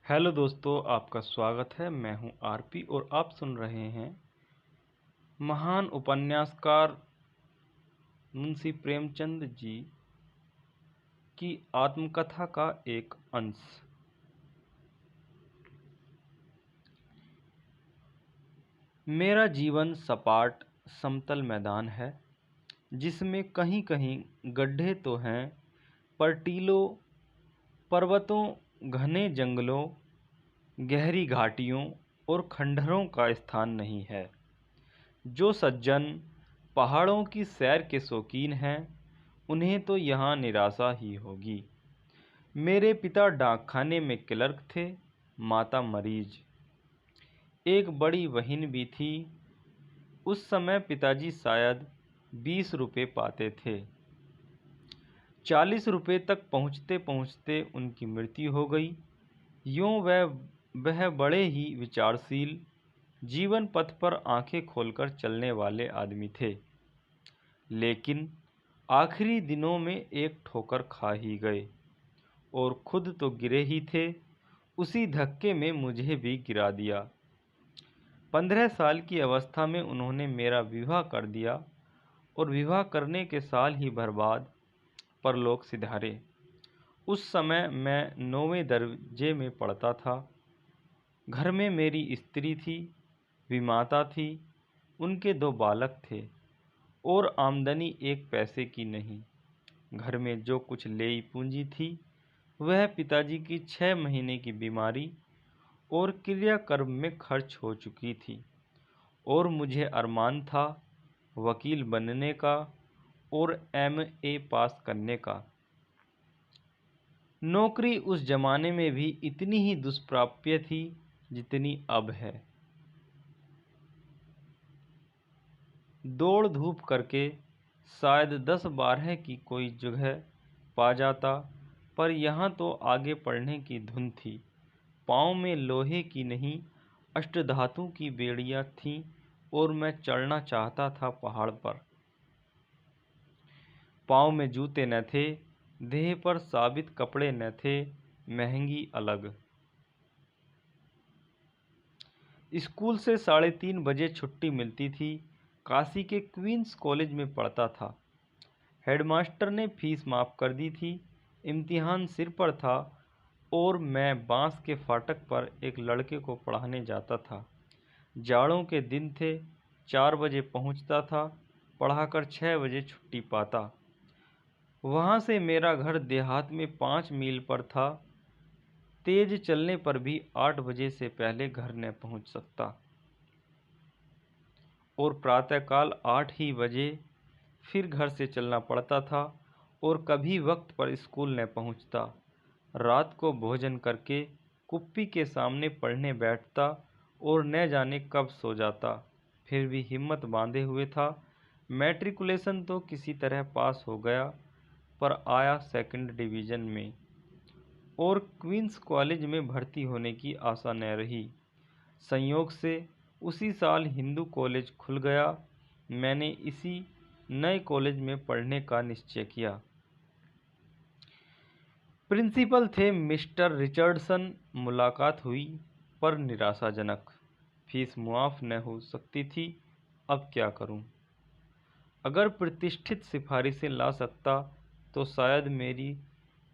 Hello दोस्तों, आपका स्वागत है। मैं हूं आरपी और आप सुन रहे हैं महान उपन्यासकार मुंशी प्रेमचंद जी की आत्मकथा का एक अंश। मेरा जीवन सपाट समतल मैदान है जिसमें कहीं कहीं गड्ढे तो हैं, पर टीलों, पर्वतों, घने जंगलों, गहरी घाटियों और खंडहरों का स्थान नहीं है। जो सज्जन पहाड़ों की सैर के शौकीन हैं, उन्हें तो यहाँ निराशा ही होगी। मेरे पिता डाकखाने में क्लर्क थे, माता मरीज। एक बड़ी बहन भी थी। उस समय पिताजी शायद 20 रुपये पाते थे। 40 रुपये तक पहुँचते पहुँचते उनकी मृत्यु हो गई। यूँ वह बड़े ही विचारशील, जीवन पथ पर आंखें खोलकर चलने वाले आदमी थे, लेकिन आखिरी दिनों में एक ठोकर खा ही गए और खुद तो गिरे ही थे, उसी धक्के में मुझे भी गिरा दिया। 15 साल की अवस्था में उन्होंने मेरा विवाह कर दिया और विवाह करने के साल ही भर बाद परलोक सिधारे। उस समय मैं 9वें दर्जे में पढ़ता था। घर में मेरी स्त्री थी, विमाता थी, उनके 2 बालक थे और आमदनी 1 पैसे की नहीं। घर में जो कुछ लेई पूंजी थी वह पिताजी की 6 महीने की बीमारी और क्रियाकर्म में खर्च हो चुकी थी और मुझे अरमान था वकील बनने का और MA पास करने का। नौकरी उस जमाने में भी इतनी ही दुष्प्राप्य थी जितनी अब है। दौड़ धूप करके शायद 10-12 की कोई जगह पा जाता, पर यहाँ तो आगे पढ़ने की धुन थी। पाँव में लोहे की नहीं, अष्टधातु की बेड़ियाँ थीं और मैं चढ़ना चाहता था पहाड़ पर। पाँव में जूते न थे, देह पर साबित कपड़े न थे, महंगी अलग। स्कूल से 3:30 बजे छुट्टी मिलती थी। काशी के क्वींस कॉलेज में पढ़ता था। हेडमास्टर ने फीस माफ़ कर दी थी। इम्तिहान सिर पर था और मैं बांस के फाटक पर एक लड़के को पढ़ाने जाता था। जाड़ों के दिन थे। 4 बजे पहुंचता था, पढ़ाकर 6 बजे छुट्टी पाता। वहां से मेरा घर देहात में 5 मील पर था। तेज चलने पर भी 8 बजे से पहले घर न पहुंच सकता और प्रातःकाल 8 ही बजे फिर घर से चलना पड़ता था और कभी वक्त पर स्कूल न पहुंचता। रात को भोजन करके कुप्पी के सामने पढ़ने बैठता और न जाने कब सो जाता। फिर भी हिम्मत बांधे हुए था। मैट्रिकुलेशन तो किसी तरह पास हो गया, पर आया 2nd डिवीज़न में और क्वींस कॉलेज में भर्ती होने की आशा न रही। संयोग से उसी साल हिंदू कॉलेज खुल गया। मैंने इसी नए कॉलेज में पढ़ने का निश्चय किया। प्रिंसिपल थे मिस्टर रिचर्डसन। मुलाकात हुई, पर निराशाजनक। फीस मुआफ न हो सकती थी। अब क्या करूं? अगर प्रतिष्ठित सिफारिशें ला सकता तो शायद मेरी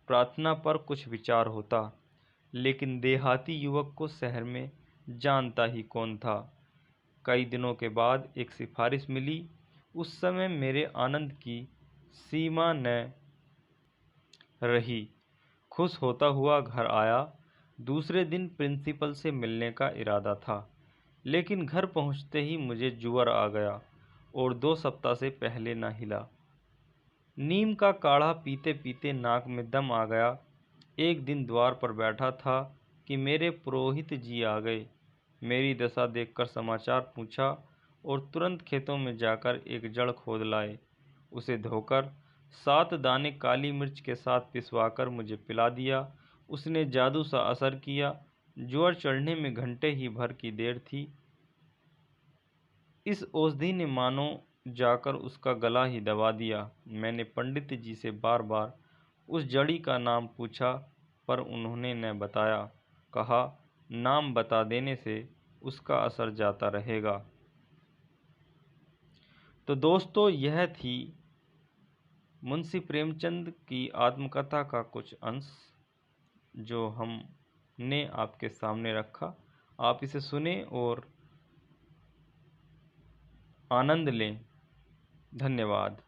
प्रार्थना पर कुछ विचार होता, लेकिन देहाती युवक को शहर में जानता ही कौन था। कई दिनों के बाद एक सिफारिश मिली। उस समय मेरे आनंद की सीमा न रही। खुश होता हुआ घर आया। दूसरे दिन प्रिंसिपल से मिलने का इरादा था, लेकिन घर पहुंचते ही मुझे ज्वर आ गया और 2 सप्ताह से पहले ना हिला। नीम का काढ़ा पीते पीते नाक में दम आ गया। एक दिन द्वार पर बैठा था कि मेरे पुरोहित जी आ गए। मेरी दशा देखकर समाचार पूछा और तुरंत खेतों में जाकर एक जड़ खोद लाए। उसे धोकर 7 दाने काली मिर्च के साथ पिसवाकर मुझे पिला दिया। उसने जादू सा असर किया। ज्वर चढ़ने में घंटे ही भर की देर थी। इस औषधि ने मानो जाकर उसका गला ही दबा दिया। मैंने पंडित जी से बार बार उस जड़ी का नाम पूछा, पर उन्होंने न बताया। कहा, नाम बता देने से उसका असर जाता रहेगा। तो दोस्तों, यह थी मुंशी प्रेमचंद की आत्मकथा का कुछ अंश जो हमने आपके सामने रखा। आप इसे सुने और आनंद लें। धन्यवाद।